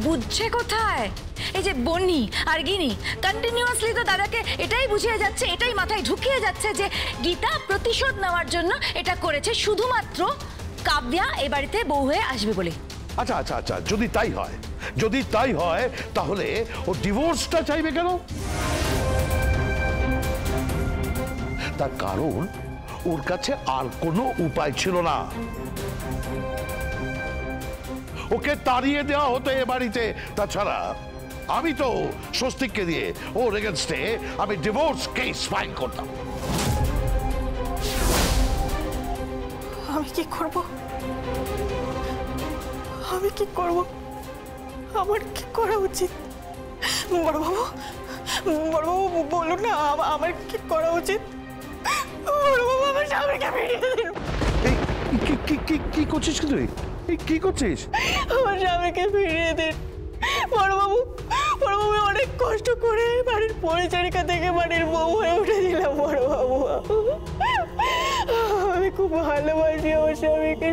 বুঝছে কোথায়? এই যে বনি আর গিনি কন্টিনিউয়াসলি তো দাদাকে এটাই বুঝিয়ে যাচ্ছে, এটাই মাথায় ঢুকিয়ে যাচ্ছে যে গীতা প্রতিশোধ নেওয়ার জন্য এটা করেছে, শুধুমাত্র কাব্যা এ বাড়িতে বউ হয়ে আসবে বলে। আচ্ছা আচ্ছা আচ্ছা, যদি তাই হয় তাহলে ও ডিভোর্সটা চাইবে কেন? তার কারণ ওর কাছে আর কোনো উপায় ছিল না। ওকে তাড়িয়ে দেওয়া হতো এ বাড়িতে। তাছাড়া আমি তো স্বস্তিককে দিয়ে ওর এগেনস্টে আমি ডিভোর্স কেস ফাইল করতাম। আমি কি করব? আমার কি করা উচিত? বড়বাবু বলুন না, আমার কি করা উচিত? বড়বাবু আমার স্বামীকে ফিরিয়ে দিন। কি করছিস তুই? কি করছিস? আমার স্বামীকে ফিরিয়ে দিন বড়বাবু। অনেক কষ্ট করে বাড়ির পরিচারিকা থেকে বাড়ির বউ হয়ে উঠে দিলাম বড়বাবু। আমি খুব ভালোবাসি আমার স্বামীকে।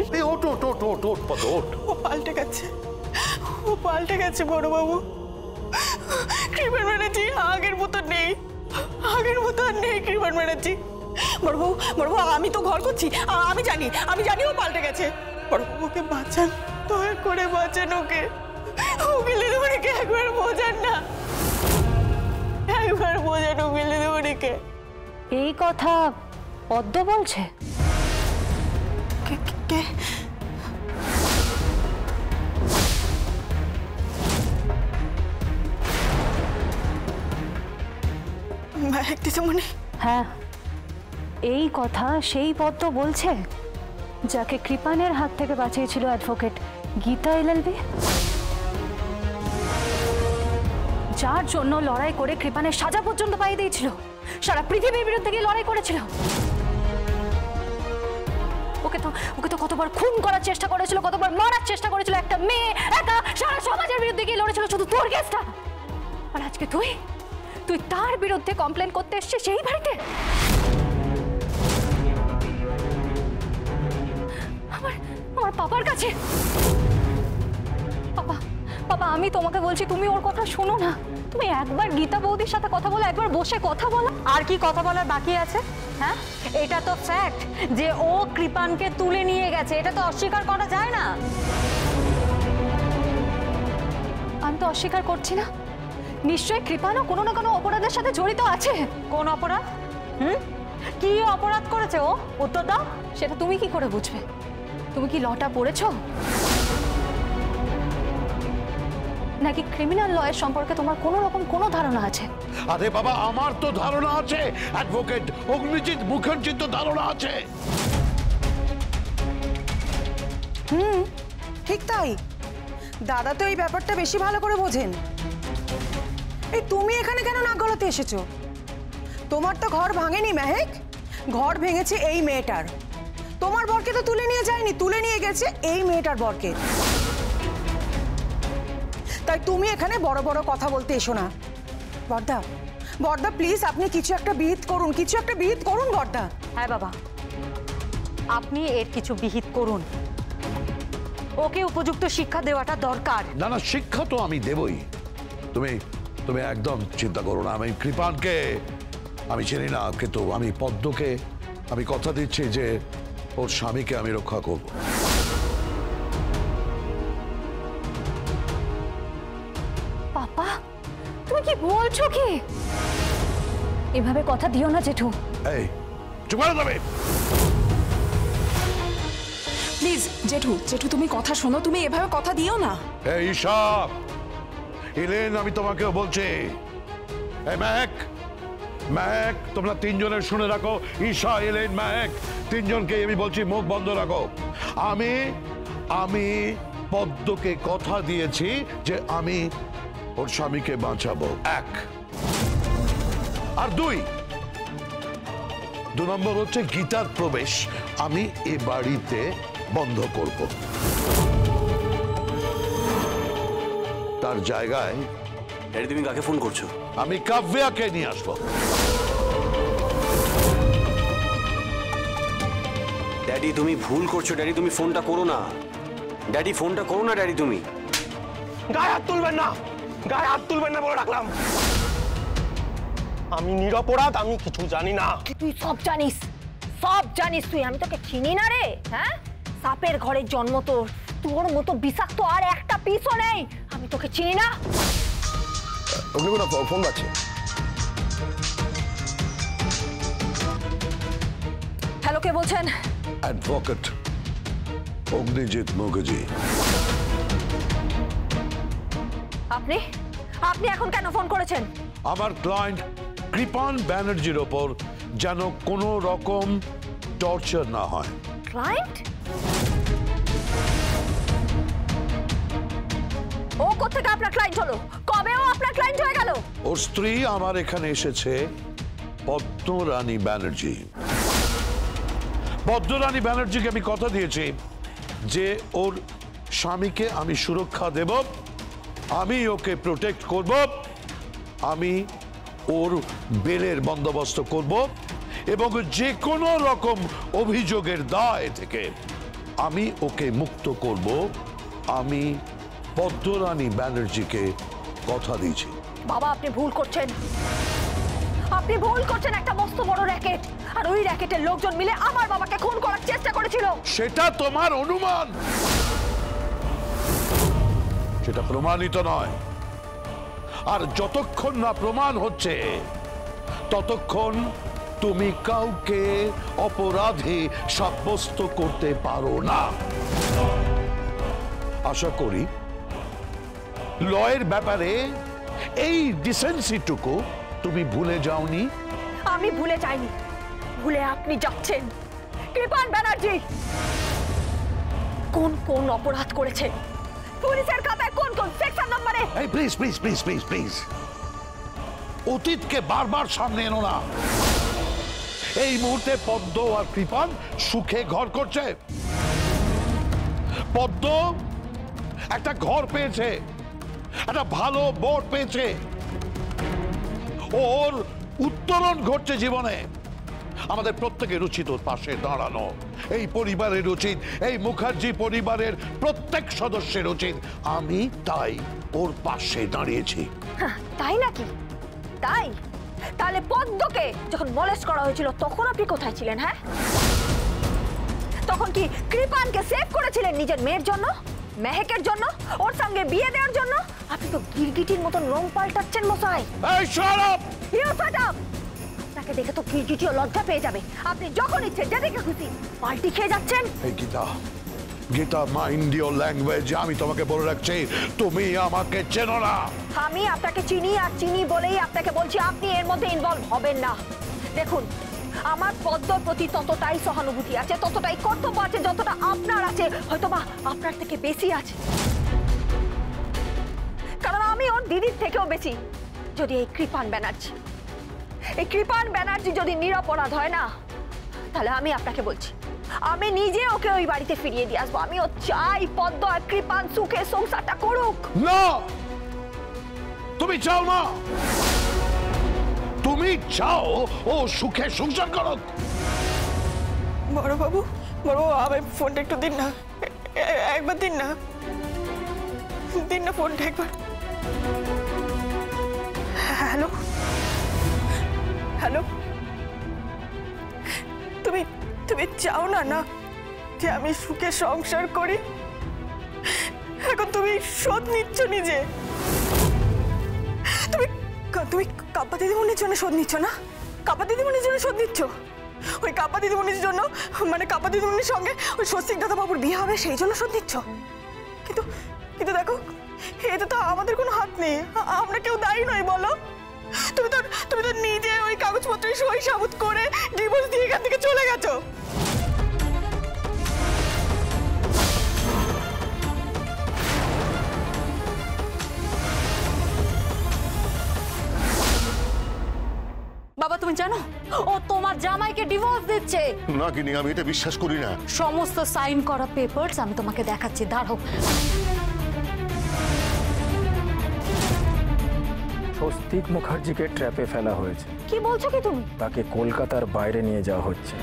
ও পাল্টে গেছে বড়বাবু। কৃপান ব্যানার্জি আগের মতো নেই কৃপান ব্যানার্জি। বড়বাবু আমি তো ঘর করছি, আমি জানি ও পাল্টে গেছে। বড়বাবুকে বাঁচান, দয়া করে বাঁচান ওকে। উকিল দিদিমণিকে একবার বোঝান না, উকিল দিদিমণিকে। এই কথা পদ্ম বলছে? কে? দিদিমণি? হ্যাঁ, এই কথা সেই পদ্ম বলছে যাকে কৃপানের হাত থেকে বাঁচিয়েছিল অ্যাডভোকেট গীতা এলএলবি, যার জন্য লড়াই করে কৃপানের সাজা পর্যন্ত পাইয়ে দিয়েছিল, সারা পৃথিবীর বিরুদ্ধে গিয়ে লড়াই করেছিল। ওকে তো কতবার খুন করার চেষ্টা করেছিল, কতবার মারার চেষ্টা করেছিল। একটা মেয়ে একা সারা সমাজের বিরুদ্ধে গিয়ে লড়েছিল শুধু তোর কেসটা। আর আজকে তুই তার বিরুদ্ধে কমপ্লেন করতে এসেছিস সেই বাড়িতে। আমার পাপার কাছে। পাপা আমি তোমাকে বলছি, তুমি ওর কথা শোনো না। তুমি একবার গীতা বৌদির সাথে কথা বলো, একবার বসে কথা বলো। আর কি কথা বলার বাকি আছে? হ্যাঁ, এটা তো ফ্যাক্ট যে ও কৃপানকে তুলে নিয়ে গেছে, এটা তো অস্বীকার করা যায় না। আমি তো অস্বীকার করছি না। নিশ্চয়ই কৃপানও কোনো না কোনো অপরাধের সাথে জড়িত আছে। কোন অপরাধ? কি অপরাধ করেছে ও? উত্তর দাও। সেটা তুমি কি করে বুঝবে? তুমি কি লটা পড়েছো? নাকি ক্রিমিনাল লয়ের সম্পর্কে তোমার কোনো ধারণা আছে? আরে বাবা, আমার তো ধারণা আছে। অ্যাডভোকেট অগ্নিজিৎ মুখার্জির তো ধারণা আছে। ঠিক তাই। দাদা তো এই ব্যাপারটা বেশি ভালো করে বোঝেন। এই তুমি এখানে কেন নাক গলাতে এসেছো? তোমার তো ঘর ভাঙেনি মেহেক, ঘর ভেঙেছে এই মেয়েটার। তোমার বরকে তো তুলে নিয়ে যায়নি, তুলে নিয়ে গেছে এই মেয়েটার বরকে। তাই তুমি এখানে বড় বড় কথা বলতে এসো না। বর্দা প্লিজ, আপনি কিছু একটা বিহিত করুন বর্দা। হ্যাঁ বাবা, আপনি এর কিছু বিহিত করুন। ওকে উপযুক্ত শিক্ষা দেওয়াটা দরকার। না, শিক্ষা তো আমি দেবই। তুমি একদম চিন্তা করো না। আমি কৃপানকে আমি চিনি না, কিন্তু আমি পদ্মকে আমি কথা দিচ্ছি যে ওর স্বামীকে আমি রক্ষা করব। পাপা তুমি কি বলছো? কি এভাবে কথা দিও না জেঠু। এই চুপ করে যাবে প্লিজ। জেঠু তুমি কথা শোনো, তুমি এভাবে কথা দিও না। এই ঈশা, এলেন, আমি তোমাকেও বলছি। এই মেহেক, তোমরা তিনজনের শুনে রাখো। ঈশা, এলেন, মেহেক, তিনজনকে আমি বলছি মুখ বন্ধ রাখো। আমি পদ্মকে কথা দিয়েছি যে আমি ওর স্বামীকে বাঁচাবো, 1। আর 2 নম্বর হচ্ছে গীতার প্রবেশ আমি এ বাড়িতে বন্ধ করব। তার জায়গায় তুমি কাকে ফোন করছো? আমি কাব্যাকে নিয়ে আসবো। ড্যাডি তুমি ভুল করছো। ড্যাডি তুমি ফোনটা করো না। ড্যাডি ফোনটা করো না। ড্যাডি তুমি গায়ে হাত তুলবেন না, গায়ে হাত তুলবেন না বলে রাখলাম। আমি নিরপরাধ, আমি কিছু জানি না। তুই সব জানিস, সব জানিস তুই। আমি তোকে চিনি না রে। হ্যাঁ, সাপের ঘরের জন্ম তোর, তোর মতো বিষাক্ত আর একটা পিসও নেই। আমি তোকে চিনি না। ফোন পাচ্ছে। হ্যালো, কে বলছেন? অ্যাডভোকেট অগ্নিজিৎ মুখার্জি। আপনি আপনি এখন কেন ফোন করেছেন? আমার ক্লায়েন্ট কৃপান ব্যানার্জির ওপর যেন কোনো রকম টর্চার না হয়। ক্লায়েন্ট? ও কোত্থেকে আপনার ক্লায়েন্ট হলো? কবে ও আপনার ক্লায়েন্ট হয়ে গেল? ওর স্ত্রী আমার এখানে এসেছে, পদ্মরানী ব্যানার্জি। পদ্মরানী ব্যানার্জিকে আমি কথা দিয়েছি যে ওর স্বামীকে আমি সুরক্ষা দেব, আমি ওকে প্রোটেক্ট করব, আমি ওর বেলের বন্দোবস্ত করব এবং যে কোনো রকম অভিযোগের দায় থেকে আমি ওকে মুক্ত করব। আমি পদ্মরানী ব্যানার্জিকে কথা দিয়েছি। বাবা, আপনি ভুল করছেন। আপনি ভুল করছেন। একটা মস্ত বড় র‍্যাকেট, আর ওই র‍্যাকেটের লোকজন মিলে আমার বাবাকে খুন করার চেষ্টা করেছিল। সেটা তোমার অনুমান, সেটা প্রমাণিত নয়। আর যতক্ষণ না প্রমাণ হচ্ছে ততক্ষণ তুমি কাউকে অপরাধী সাব্যস্ত করতে পারো না। আশা করি লয়ের ব্যাপারে এই ডিসেন্সিটুকু তুমি ভুলে যাওনি। আমি ভুলে যাইনি, ভুলে আপনি যাচ্ছেন। কৃপান ব্যানার্জি কোন কোন অপরাধ করেছে? পুলিশের খাতায় কোন কোন সেকশন নম্বরে? এই please please please please please, অতীতকে বারবার সামনে এনো না। এই মুহূর্তে পদ্ম আর কৃপান সুখে ঘর করছে। পদ্ম একটা ঘর পেয়েছে, একটা ভালো বর পেয়েছে, ওর উত্তরণ ঘটছে জীবনে। আমাদের প্রত্যেকের উচিত ওর পাশে দাঁড়ানো। এই পরিবারের উচিত, এই মুখার্জি পরিবারের প্রত্যেক সদস্যের উচিত। আমি তাই ওর পাশে দাঁড়িয়েছি। তাই নাকি? তাই? তাহলে পদ্মকে যখন মলেস্ট করা হয়েছিল তখন আপনি কোথায় ছিলেন? হ্যাঁ, তখন কি কৃপানকে সেভ করেছিলেন নিজের মেয়ের জন্য, মেহেকের জন্য, ওর সঙ্গে বিয়ে দেওয়ার জন্য? আপনি তো গিরগিটির মতন রং পাল্টাচ্ছেন মশাই। এই shut up! You shut up! আপনাকে দেখে তো গিরগিটিও লজ্জা পেয়ে যাবে। আপনি যখন ইচ্ছে যেদিকে খুশি পাল্টি খেয়ে যাচ্ছেন। এই Gita, Gita, mind your language. আমি তোমাকে বলে রাখছি, তুমি আমাকে চেনো না। আমি আপনাকে চিনি, আর চিনি বলেই আপনাকে বলছি আপনি এর মধ্যে ইনভলভ হবেন না। দেখুন, আমার পদ্মর প্রতি ততটাই সহানুভূতি আছে, ততটাই কর্তব্য আছে যতটা আপনার আছে। হয়তোবা আপনার থেকে বেশি আছে, কারণ আমি ওর দিদির থেকেও বেশি। যদি এই কৃপান ব্যানার্জি যদি নিরপরাধ হয় না, তাহলে আমি আপনাকে বলছি আমি নিজে ওকে ওই বাড়িতে ফিরিয়ে দিয়ে আসবো। আমিও চাই পদ্ম আর কৃপান সুখে সংসারটা করুক। না, তুমি চাও না। তুমি চাও ও সুখে সংসার করুক। বড়বাবু, বড়বাবু, আমার ফোনটা একটু দিন না, একবার দিন না, দিন না ফোনটা একবার। হ্যালো হ্যালো, তুমি তুমি চাও না না যে আমি সুখে সংসার করি? এখন তুমি শোধ নিচ্ছ নিজে। তুমি তুমি কাব্বা দিদিমণির জন্য শোধ নিচ্ছ না? কাব্বা দিদিমণির জন্য শোধ নিচ্ছ। ওই কাব্বা দিদিমণির জন্য, মানে কাব্বা দিদিমণির সঙ্গে ওই স্বস্তিক দাদা বাবুর বিয়ে হবে সেই জন্য শোধ নিচ্ছ। কিন্তু কিন্তু দেখো, এতে তো আমাদের কোনো হাত নেই, আমরা কেউ দায়ী নই। বলো, তুমি তো নিজে ওই কাগজপত্রে সই সাবুত করে ডিভোর্স দিয়ে এখান থেকে চলে গেছো। বাবা, তুমি জানো ও তোমার জামাইকে ডিভোর্স দিচ্ছে? না কিনি, আমি এটা বিশ্বাস করি না। সমস্ত সাইন করা পেপারস আমি তোমাকে দেখাচ্ছি, দাঁড়াও। স্বস্তিক মুখার্জিকে ট্র্যাপে ফেলা হয়েছে। কি বলছো কি তুমি? তাকে কলকাতার বাইরে নিয়ে যাওয়া হচ্ছে।